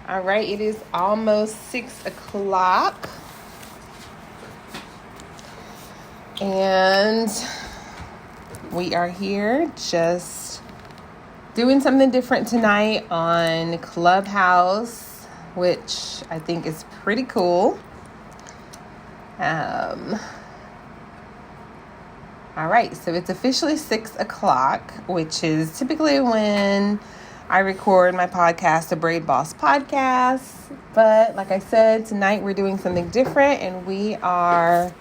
All right, it is almost 6 o'clock. And we are here just doing something different tonight on Clubhouse, which I think is pretty cool. All right, so it's officially 6 o'clock, which is typically when I record my podcast, the Braid Boss Podcast. But like I said, tonight we're doing something different, and we are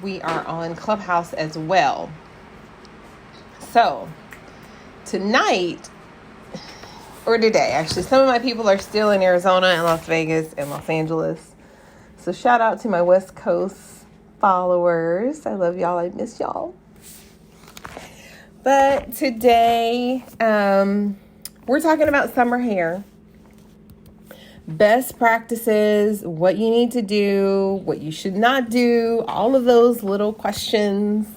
on Clubhouse as well. So tonight, or today, actually, some of my people are still in Arizona and Las Vegas and Los Angeles. So shout out to my West Coast followers. I love y'all. I miss y'all. But today, we're talking about summer hair. Best practices, what you need to do, what you should not do, all of those little questions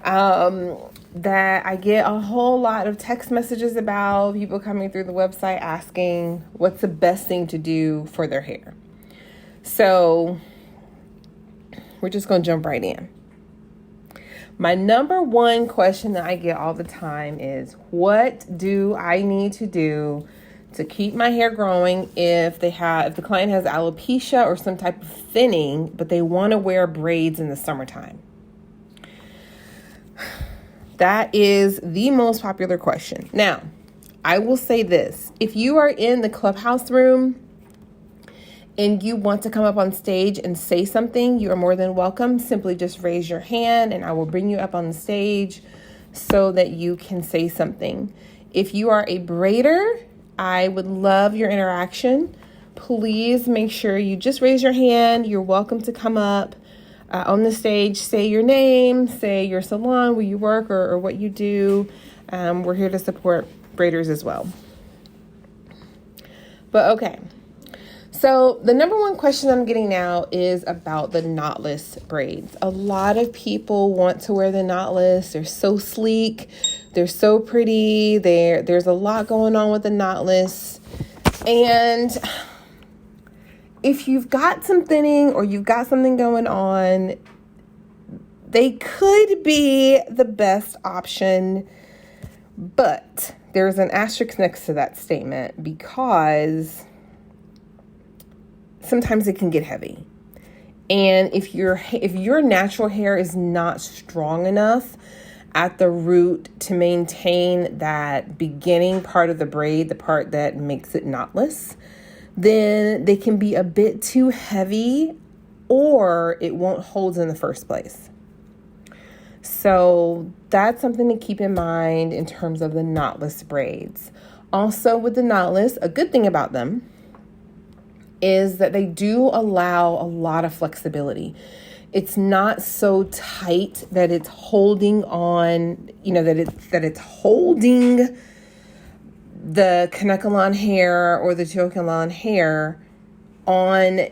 that I get a whole lot of text messages about, people coming through the website asking what's the best thing to do for their hair. So we're just going to jump right in. My number one question that I get all the time is, what do I need to do to keep my hair growing if the client has alopecia or some type of thinning, but they want to wear braids in the summertime? That is the most popular question. Now, I will say this. If you are in the Clubhouse room and you want to come up on stage and say something, you are more than welcome. Simply just raise your hand and I will bring you up on the stage so that you can say something. If you are a braider, I would love your interaction. Please make sure you just raise your hand. You're welcome to come up on the stage, say your name, say your salon, where you work or what you do. We're here to support braiders as well. But okay. So the number one question I'm getting now is about the knotless braids. A lot of people want to wear the knotless. They're so sleek. They're so pretty. There's a lot going on with the knotless. And if you've got some thinning or you've got something going on, they could be the best option. But there's an asterisk next to that statement because sometimes it can get heavy. And if your natural hair is not strong enough at the root to maintain that beginning part of the braid, the part that makes it knotless, then they can be a bit too heavy or it won't hold in the first place. So that's something to keep in mind in terms of the knotless braids. Also with the knotless, a good thing about them is that they do allow a lot of flexibility. It's not so tight that it's holding on, that it's holding the Kanekalon hair or the Teokalon hair on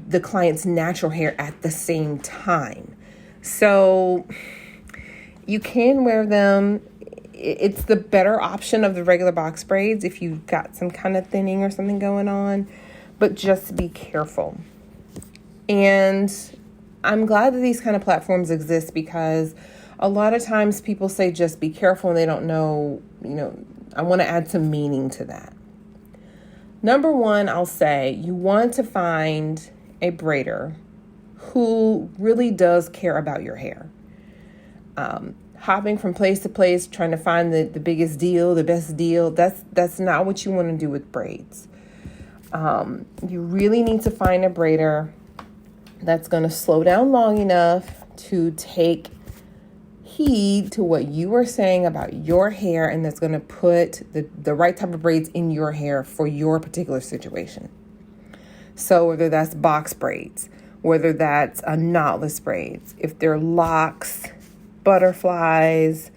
the client's natural hair at the same time. So you can wear them. It's the better option of the regular box braids if you've got some kind of thinning or something going on. But just be careful. And I'm glad that these kind of platforms exist because a lot of times people say just be careful and they don't know, I want to add some meaning to that. Number one, I'll say you want to find a braider who really does care about your hair. Hopping from place to place, trying to find the biggest deal, the best deal, that's not what you want to do with braids. You really need to find a braider that's going to slow down long enough to take heed to what you are saying about your hair and that's going to put the right type of braids in your hair for your particular situation. So whether that's box braids, whether that's a knotless braids, if they're locks, butterflies,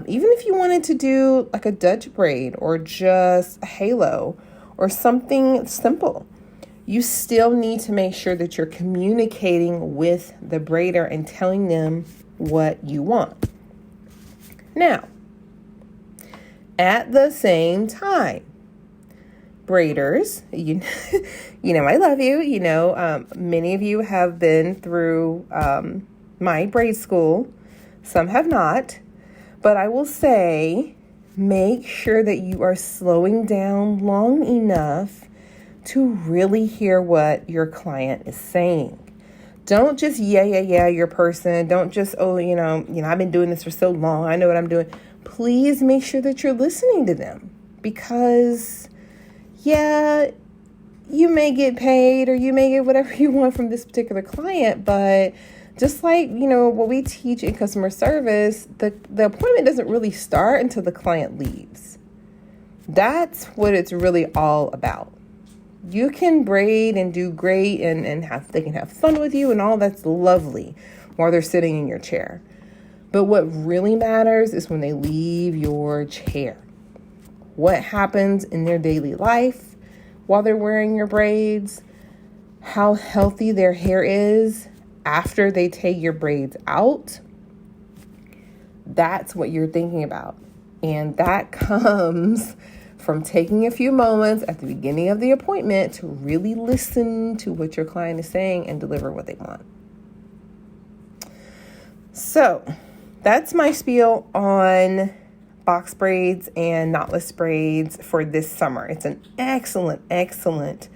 even if you wanted to do like a Dutch braid or just a halo, or something simple, you still need to make sure that you're communicating with the braider and telling them what you want. Now, at the same time, braiders, you know, I love you. Many of you have been through my braid school. Some have not. But I will say, make sure that you are slowing down long enough to really hear what your client is saying. Don't just yeah your person. Don't just, I've been doing this for so long, I know what I'm doing. Please make sure that you're listening to them, because you may get paid or you may get whatever you want from this particular client, but just like, what we teach in customer service, the appointment doesn't really start until the client leaves. That's what it's really all about. You can braid and do great and they can have fun with you and all that's lovely while they're sitting in your chair. But what really matters is when they leave your chair. What happens in their daily life while they're wearing your braids, how healthy their hair is after they take your braids out. That's what you're thinking about. And that comes from taking a few moments at the beginning of the appointment to really listen to what your client is saying and deliver what they want. So that's my spiel on box braids and knotless braids for this summer. It's an excellent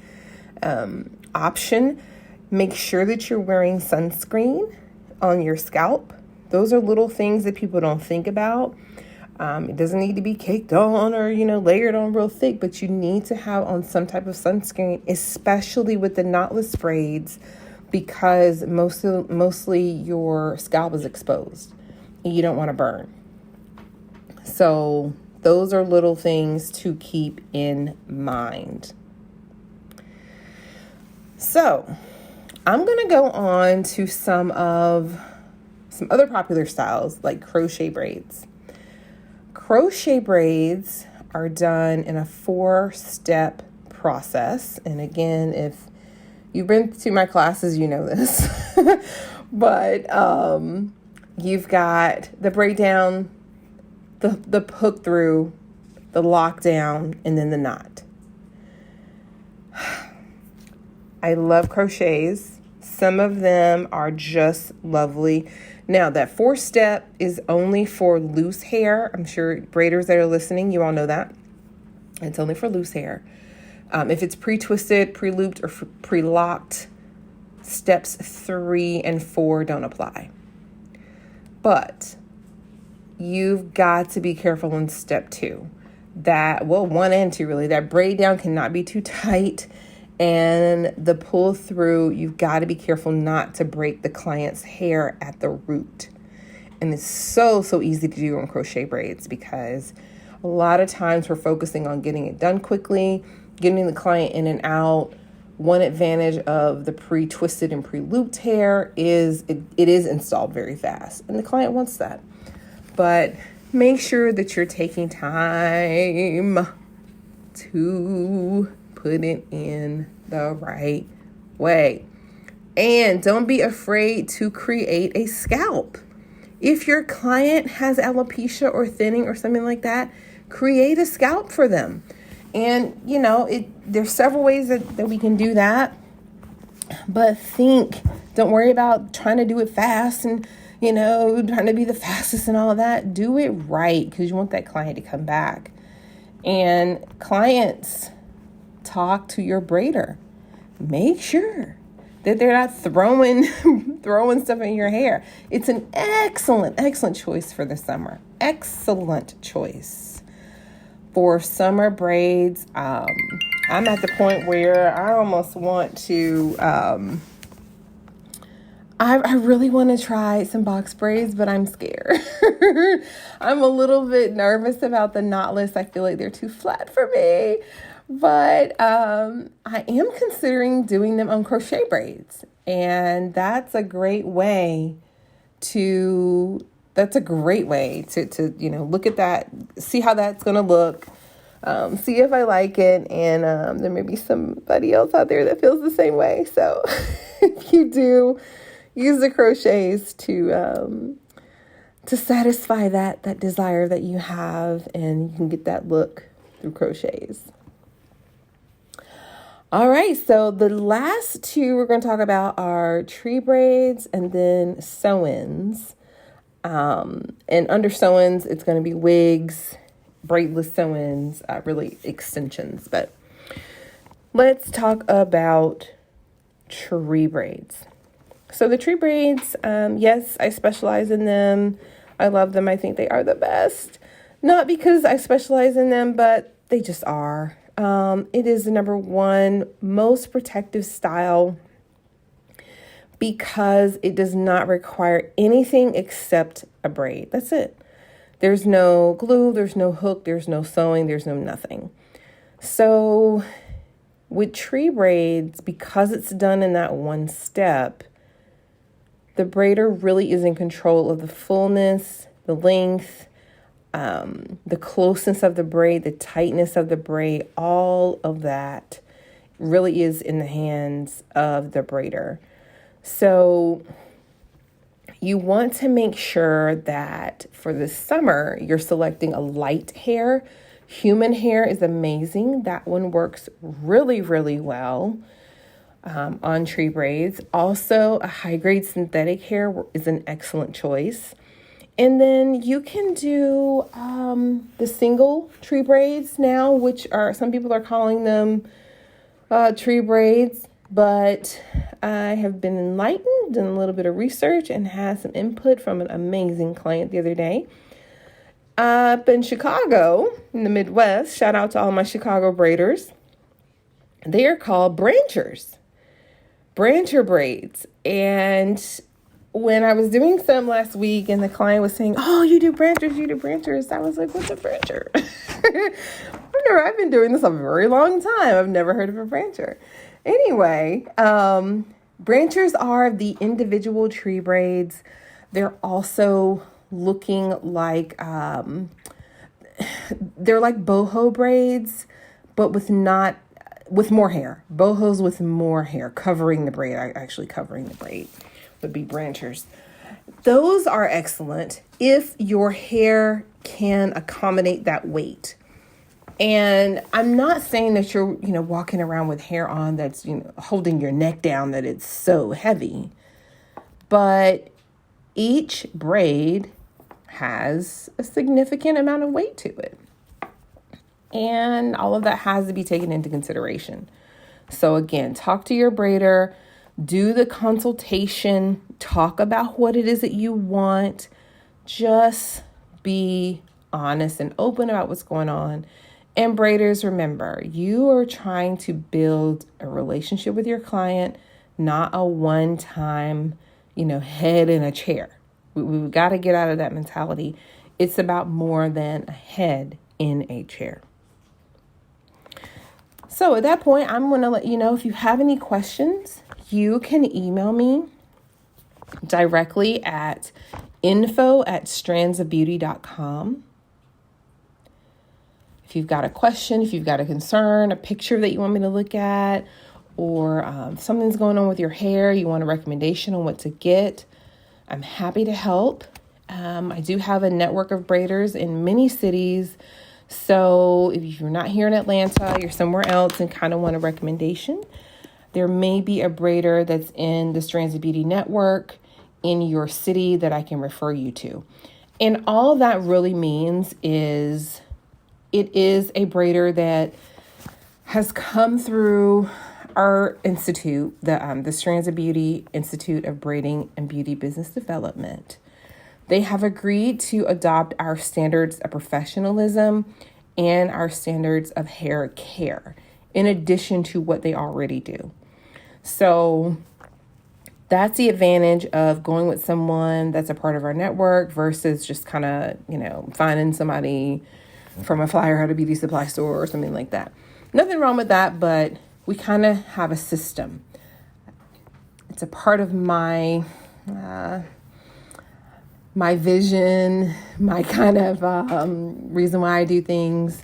option. Make sure that you're wearing sunscreen on your scalp. Those are little things that people don't think about. It doesn't need to be caked on or, layered on real thick, but you need to have on some type of sunscreen, especially with the knotless braids, because mostly your scalp is exposed and you don't want to burn. So those are little things to keep in mind. So I'm going to go on to some other popular styles like crochet braids. Crochet braids are done in a 4-step process. And again, if you've been to my classes, you know this. But you've got the braid down, the hook through, the lockdown, and then the knot. I love crochets. Some of them are just lovely. Now, that 4-step is only for loose hair. I'm sure braiders that are listening, you all know that. It's only for loose hair. If it's pre-twisted, pre-looped, or pre-locked, steps 3 and 4 don't apply. But you've got to be careful in step 2. 1 and 2 really. That braid down cannot be too tight. And the pull through, you've got to be careful not to break the client's hair at the root. And it's so easy to do on crochet braids, because a lot of times we're focusing on getting it done quickly, getting the client in and out. One advantage of the pre-twisted and pre-looped hair is it is installed very fast, and the client wants that. But make sure that you're taking time to put it in the right way. And don't be afraid to create a scalp. If your client has alopecia or thinning or something like that, create a scalp for them. And, there's several ways that we can do that. But don't worry about trying to do it fast and, trying to be the fastest and all of that. Do it right, because you want that client to come back. And clients, talk to your braider. Make sure that they're not throwing stuff in your hair. It's an excellent choice for the summer. Excellent choice for summer braids. I'm at the point where I almost want to, I really want to try some box braids, but I'm scared. I'm a little bit nervous about the knotless. I feel like they're too flat for me. But I am considering doing them on crochet braids. And that's a great way to look at that, see how that's going to look, see if I like it. And there may be somebody else out there that feels the same way. So if you do, use the crochets to satisfy that desire that you have, and you can get that look through crochets. All right, so the last two we're going to talk about are tree braids and then sew-ins. And under sew-ins, it's going to be wigs, braidless sew-ins, really extensions. But let's talk about tree braids. So the tree braids, yes, I specialize in them. I love them. I think they are the best. Not because I specialize in them, but they just are. It is the number one most protective style because it does not require anything except a braid. That's it. There's no glue, there's no hook, there's no sewing, there's no nothing. So with tree braids, because it's done in that one step, the braider really is in control of the fullness, the length, the closeness of the braid, the tightness of the braid, all of that really is in the hands of the braider. So you want to make sure that for the summer, you're selecting a light hair. Human hair is amazing. That one works really, really well on tree braids. Also, a high-grade synthetic hair is an excellent choice. And then you can do the single tree braids now, which are, some people are calling them tree braids, but I have been enlightened, done a little bit of research, and had some input from an amazing client the other day. Up in Chicago, in the Midwest, shout out to all my Chicago braiders. They are called brancher braids. And when I was doing some last week and the client was saying, oh, you do branchers. I was like, what's a brancher? I've been doing this a very long time. I've never heard of a brancher. Anyway, branchers are the individual tree braids. They're also looking like, they're like boho braids, but with more hair. Bohos with more hair, covering the braid, actually covering the braid would be branchers. Those are excellent if your hair can accommodate that weight. And I'm not saying that you're, walking around with hair on that's, holding your neck down, that it's so heavy. But each braid has a significant amount of weight to it. And all of that has to be taken into consideration. So again, talk to your braider, do the consultation, talk about what it is that you want. Just be honest and open about what's going on. And braiders, remember, you are trying to build a relationship with your client, not a one-time, head in a chair. We've got to get out of that mentality. It's about more than a head in a chair. So at that point, I'm going to let you know if you have any questions, you can email me directly at info@strandsofbeauty.com. If you've got a question, if you've got a concern, a picture that you want me to look at, or something's going on with your hair, you want a recommendation on what to get, I'm happy to help. I do have a network of braiders in many cities. So if you're not here in Atlanta, you're somewhere else and kind of want a recommendation, there may be a braider that's in the Strands of Beauty network in your city that I can refer you to. And all that really means is it is a braider that has come through our institute, the Strands of Beauty Institute of Braiding and Beauty Business Development. They have agreed to adopt our standards of professionalism and our standards of hair care, in addition to what they already do. So that's the advantage of going with someone that's a part of our network versus just kind of, finding somebody from a flyer at a beauty supply store or something like that. Nothing wrong with that, but we kind of have a system. It's a part of my vision, my kind of reason why I do things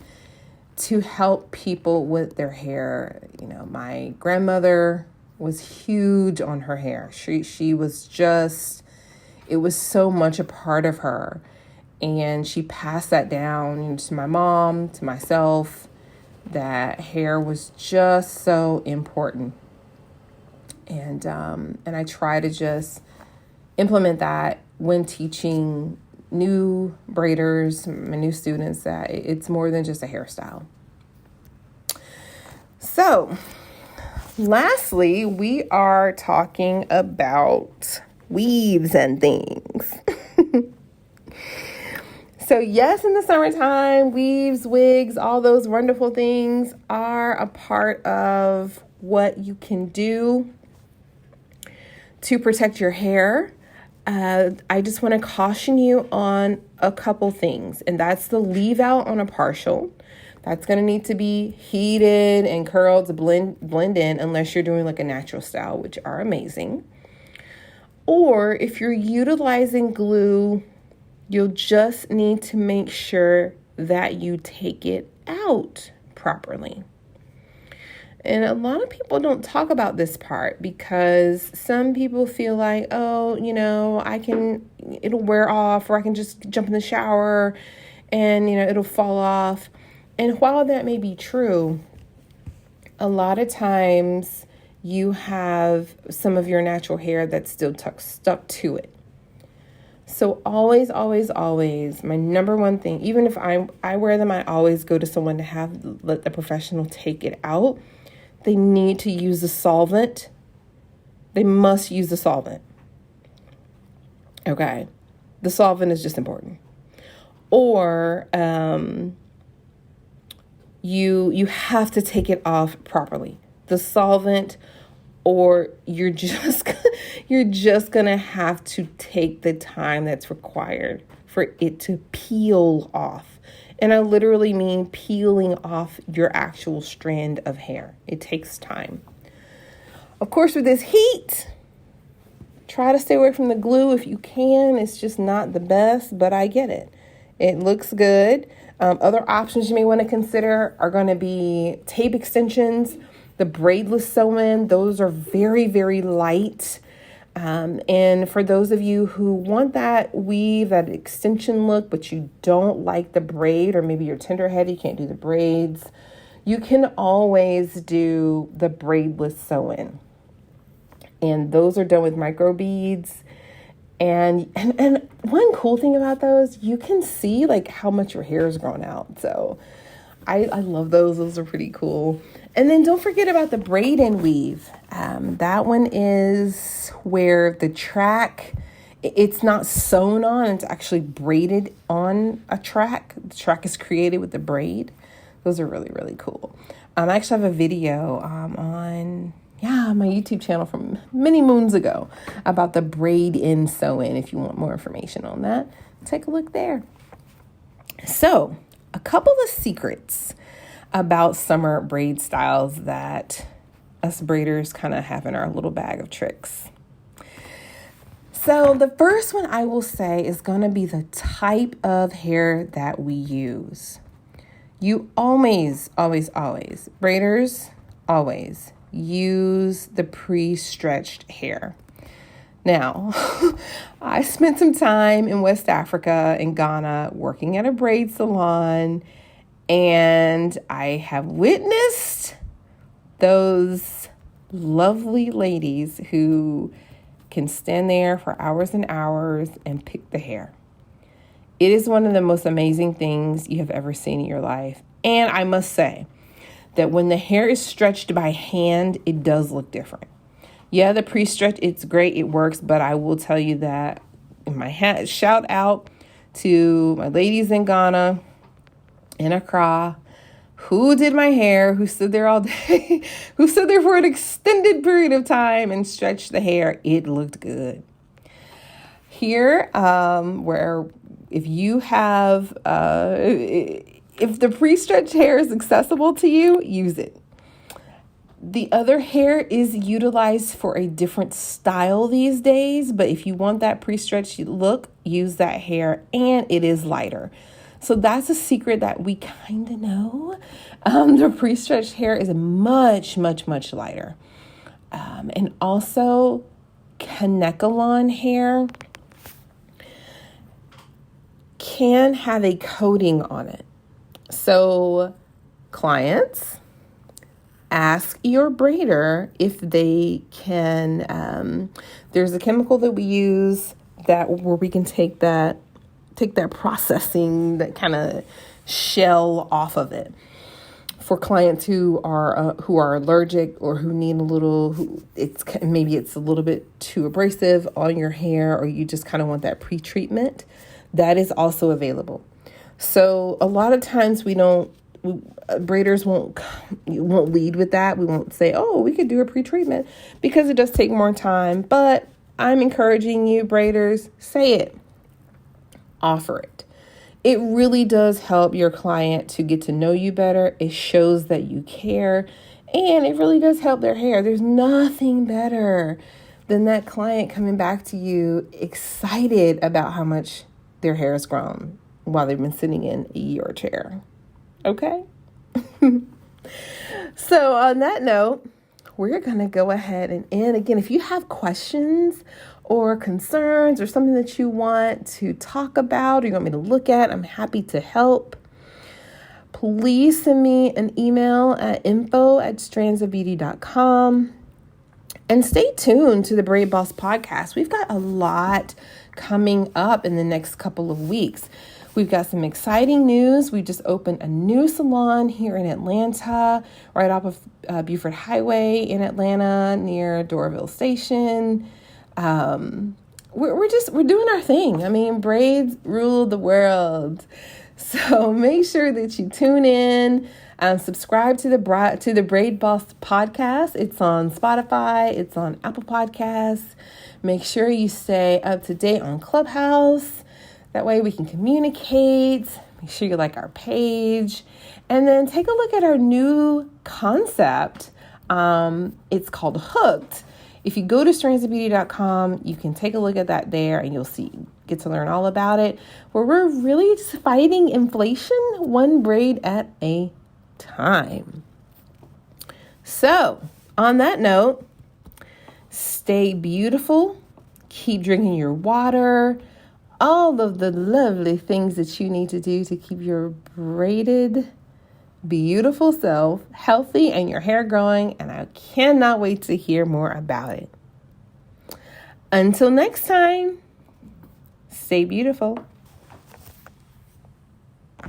to help people with their hair. My grandmother was huge on her hair. She was just, it was so much a part of her. And she passed that down to my mom, to myself. that hair was just so important. And I try to just implement that when teaching new braiders, my new students, that it's more than just a hairstyle. So, lastly, we are talking about weaves and things. So yes, in the summertime, weaves, wigs, all those wonderful things are a part of what you can do to protect your hair. I just want to caution you on a couple things, and that's the leave out on a partial. That's going to need to be heated and curled to blend in, unless you're doing like a natural style, which are amazing. Or if you're utilizing glue, you'll just need to make sure that you take it out properly. And a lot of people don't talk about this part because some people feel like, oh, it'll wear off, or I can just jump in the shower and, it'll fall off. And while that may be true, a lot of times you have some of your natural hair that's still stuck to it. So always, always, always, my number one thing, even if I wear them, I always go to someone to let the professional take it out. They need to use the solvent. They must use the solvent. Okay. The solvent is just important. Or you have to take it off properly. The solvent, or you're just going to have to take the time that's required for it to peel off. And I literally mean peeling off your actual strand of hair. It takes time. Of course, with this heat, try to stay away from the glue if you can. It's just not the best, but I get it. It looks good. Other options you may want to consider are going to be tape extensions, the braidless sew-in. Those are very, very light. And for those of you who want that weave, that extension look, but you don't like the braid, or maybe you're tenderhead, you can't do the braids, you can always do the braidless sew-in. And those are done with micro beads. And one cool thing about those, you can see like how much your hair is grown out. So I love those. Those are pretty cool. And then don't forget about the braid and weave. That one is where the track, it's not sewn on, it's actually braided on a track. The track is created with the braid. Those are really, really cool. I actually have a video on my YouTube channel from many moons ago about the braid in sew-in. If you want more information on that, take a look there. So, a couple of secrets about summer braid styles that us braiders kind of have in our little bag of tricks. So the first one I will say is going to be the type of hair that we use. You always, braiders, always use the pre-stretched hair. Now, I spent some time in West Africa, in Ghana, working at a braid salon, and I have witnessed those lovely ladies who can stand there for hours and hours and pick the hair. It is one of the most amazing things you have ever seen in your life. And I must say that when the hair is stretched by hand, it does look different. Yeah, the pre-stretch, it's great, it works, but I will tell you that in my hat, shout out to my ladies in Ghana, in Accra, who did my hair, who stood there all day, who stood there for an extended period of time and stretched the hair. It looked good. Here, where if you have, if the pre-stretched hair is accessible to you, use it. The other hair is utilized for a different style these days, but if you want that pre-stretched look, use that hair, and it is lighter. So that's a secret that we kind of know. The pre-stretched hair is much, much, much lighter. And also, Kanekalon hair can have a coating on it. So clients, ask your braider if they can, there's a chemical that we use where we can take that processing, that kind of shell off of it. For clients who are allergic or who need maybe it's a little bit too abrasive on your hair, or you just kind of want that pre-treatment, that is also available. So a lot of times braiders won't lead with that. We won't say, oh, we could do a pre-treatment, because it does take more time. But I'm encouraging you, braiders, say it, offer it. It really does help your client to get to know you better. It shows that you care, and it really does help their hair. There's nothing better than that client coming back to you excited about how much their hair has grown while they've been sitting in your chair. Okay? So on that note, we're going to go ahead and end. Again, if you have questions or concerns or something that you want to talk about or you want me to look at, I'm happy to help. Please send me an email at info@strandsofbeauty.com. And stay tuned to the Braid Boss podcast. We've got a lot coming up in the next couple of weeks. We've got some exciting news. We just opened a new salon here in Atlanta, right off of Buford Highway in Atlanta, near Doraville Station. We're doing our thing. I mean, braids rule the world. So make sure that you tune in. Subscribe to the Braid Boss podcast. It's on Spotify. It's on Apple Podcasts. Make sure you stay up to date on Clubhouse. That way we can communicate. Make sure you like our page. And then take a look at our new concept. It's called Hooked. If you go to strandsofbeauty.com, you can take a look at that there, and you'll get to learn all about it. Where we're really just fighting inflation one braid at a time. So, on that note, stay beautiful. Keep drinking your water. All of the lovely things that you need to do to keep your braided, beautiful self healthy and your hair growing. And I cannot wait to hear more about it. Until next time, stay beautiful.